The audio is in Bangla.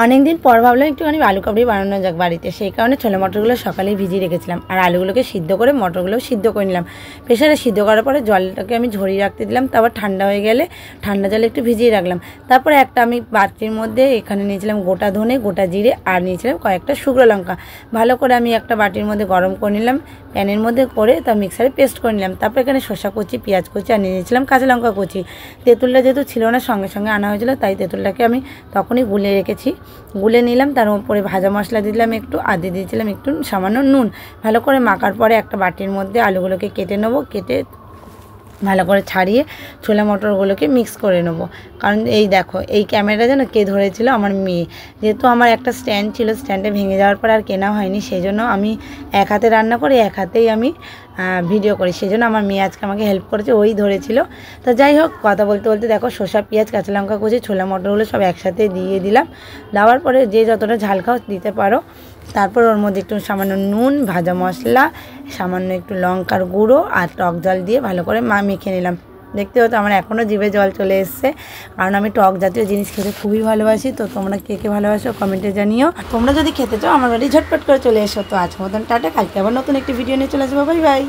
অনেক দিন পর ভাবলাম একটুখানি আলু কাবলি বানানো যাক বাড়িতে, সেই কারণে ছোলা মটরগুলো সকালেই ভিজিয়ে রেখেছিলাম আর আলুগুলোকে সিদ্ধ করে মটরগুলোও সিদ্ধ করে নিলাম। প্রেশারে সিদ্ধ করার পরে জলটাকে আমি ঝরিয়ে রাখতে দিলাম, তারপর ঠান্ডা হয়ে গেলে ঠান্ডা জলে একটু ভিজিয়ে রাখলাম। তারপরে একটা আমি বাটির মধ্যে এখানে নিয়েছিলাম গোটা ধনে, গোটা জিরে আর নিয়েছিলাম কয়েকটা শুকনো লঙ্কা। ভালো করে আমি একটা বাটির মধ্যে গরম করে নিলাম, প্যানের মধ্যে করে তা মিক্সারে পেস্ট করে নিলাম। তারপর এখানে শসা কুচি, পেঁয়াজ কুচি আর নিয়েছিলাম কাঁচা লঙ্কা কুচি। তেঁতুলটা যেহেতু ছিল না, সঙ্গে সঙ্গে আনা হয়েছিল, তাই তেঁতুলটাকে আমি তখনই গুলে রেখেছি, গুলে নিলাম। তার উপরে ভাজা মশলা দিলাম একটু, আর দিয়ে দিয়েছিলাম একটু সামান্য নুন। ভালো করে মাখার পরে একটা বাটির মধ্যে আলুগুলোকে কেটে নেবো, কেটে ভালো করে ছাড়িয়ে ছোলা মটরগুলোকে মিক্স করে নেবো। কারণ এই দেখো, এই ক্যামেরাটা যেন কে ধরেছিল, আমার মেয়ে। যেহেতু আমার একটা স্ট্যান্ড ছিল, স্ট্যান্ডে ভেঙে যাওয়ার পর আর কেনা হয়নি, সেই জন্য আমি এক হাতে রান্না করি, এক হাতেই আমি ভিডিও করি, সেই জন্য আমার মেয়ে আজকে আমাকে হেল্প করেছে, ওই ধরেছিল। তো যাই হোক, কথা বলতে বলতে দেখো শসা, পেঁয়াজ, কাঁচা লঙ্কা কুচি, ছোলা মটরগুলো সব একসাথে দিয়ে দিলাম। দেওয়ার পরে যে যতটা ঝাল খাও দিতে পারো। তারপর ওর মধ্যে একটু সামান্য নুন, ভাজা মশলা, সামান্য একটু লঙ্কার গুঁড়ো আর টক জল দিয়ে ভালো করে মেখে নিলাম। দেখতে হতো আমার এখনও জিভে জল চলে এসছে, কারণ আমি টক জাতীয় জিনিস খেতে খুবই ভালোবাসি। তো তোমরা কে কে ভালোবাসো কমেন্টে জানিও। তোমরা যদি খেতে চাও আমার বাড়ি ঝটপট করে চলে এসো। তো আজকের মতন টাটা, কালকে আবার নতুন একটি ভিডিও নিয়ে চলে আসবো। Bye bye.